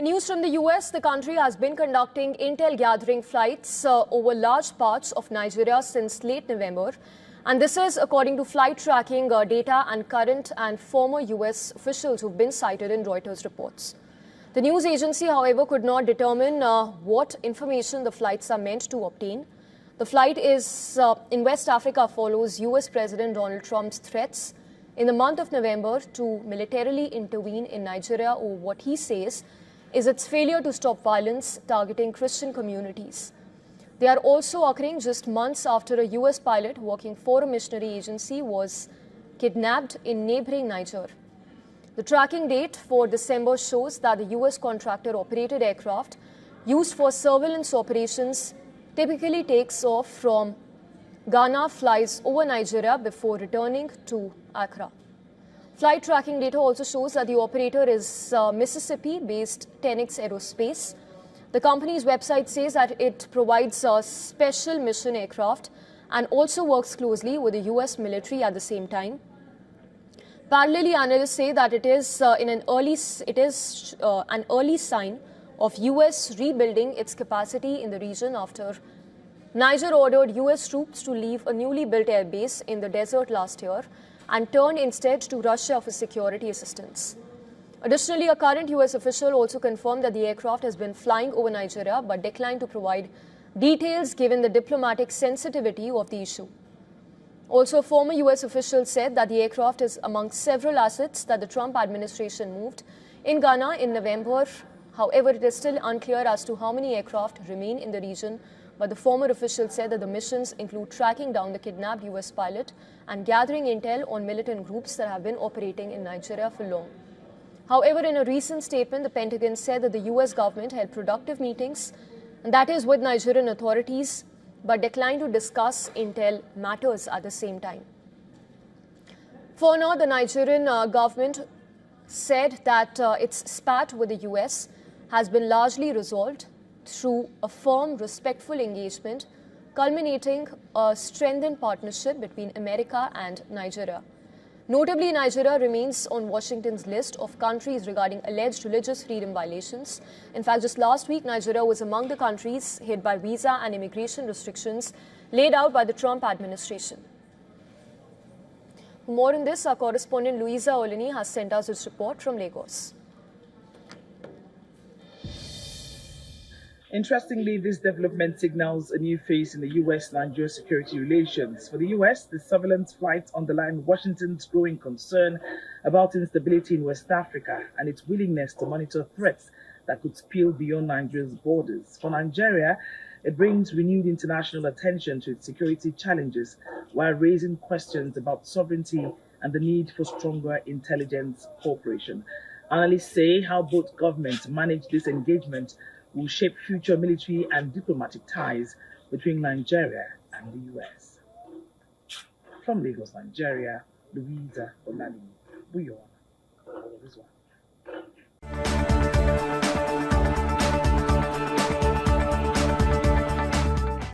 News from the US, the country has been conducting intel gathering flights over large parts of Nigeria since late November. And this is according to flight tracking data and current and former US officials who've been cited in Reuters reports. The news agency, however, could not determine what information the flights are meant to obtain. The flight is in West Africa follows US President Donald Trump's threats in the month of November to militarily intervene in Nigeria over what he says is its failure to stop violence targeting Christian communities. They are also occurring just months after a US pilot working for a missionary agency was kidnapped in neighboring Niger. The tracking date for December shows that the US contractor-operated aircraft used for surveillance operations typically takes off from Ghana, flies over Nigeria before returning to Accra. Flight tracking data also shows that the operator is Mississippi-based 10X Aerospace. The company's website says that it provides special mission aircraft and also works closely with the US military at the same time. Parallelly, analysts say that it is an early sign of US rebuilding its capacity in the region after Niger ordered US troops to leave a newly built airbase in the desert last year and turned instead to Russia for security assistance. Additionally, a current US official also confirmed that the aircraft has been flying over Nigeria but declined to provide details given the diplomatic sensitivity of the issue. Also, a former US official said that the aircraft is among several assets that the Trump administration moved in Ghana in November. However, it is still unclear as to how many aircraft remain in the region, but the former official said that the missions include tracking down the kidnapped US pilot and gathering intel on militant groups that have been operating in Nigeria for long. However, in a recent statement, the Pentagon said that the US government held productive meetings, and that is with Nigerian authorities, but declined to discuss intel matters at the same time. For now, the Nigerian government said that its spat with the US has been largely resolved through a firm, respectful engagement, culminating a strengthened partnership between America and Nigeria. Notably, Nigeria remains on Washington's list of countries regarding alleged religious freedom violations. In fact, just last week, Nigeria was among the countries hit by visa and immigration restrictions laid out by the Trump administration. For more on this, our correspondent Louisa Olini has sent us this report from Lagos. Interestingly, this development signals a new phase in the US-Nigeria security relations. For the US, the surveillance flight underlined Washington's growing concern about instability in West Africa and its willingness to monitor threats that could spill beyond Nigeria's borders. For Nigeria, it brings renewed international attention to its security challenges while raising questions about sovereignty and the need for stronger intelligence cooperation. Analysts say how both governments manage this engagement will shape future military and diplomatic ties between Nigeria and the US. From Lagos, Nigeria, Louisa Olani, Buyo.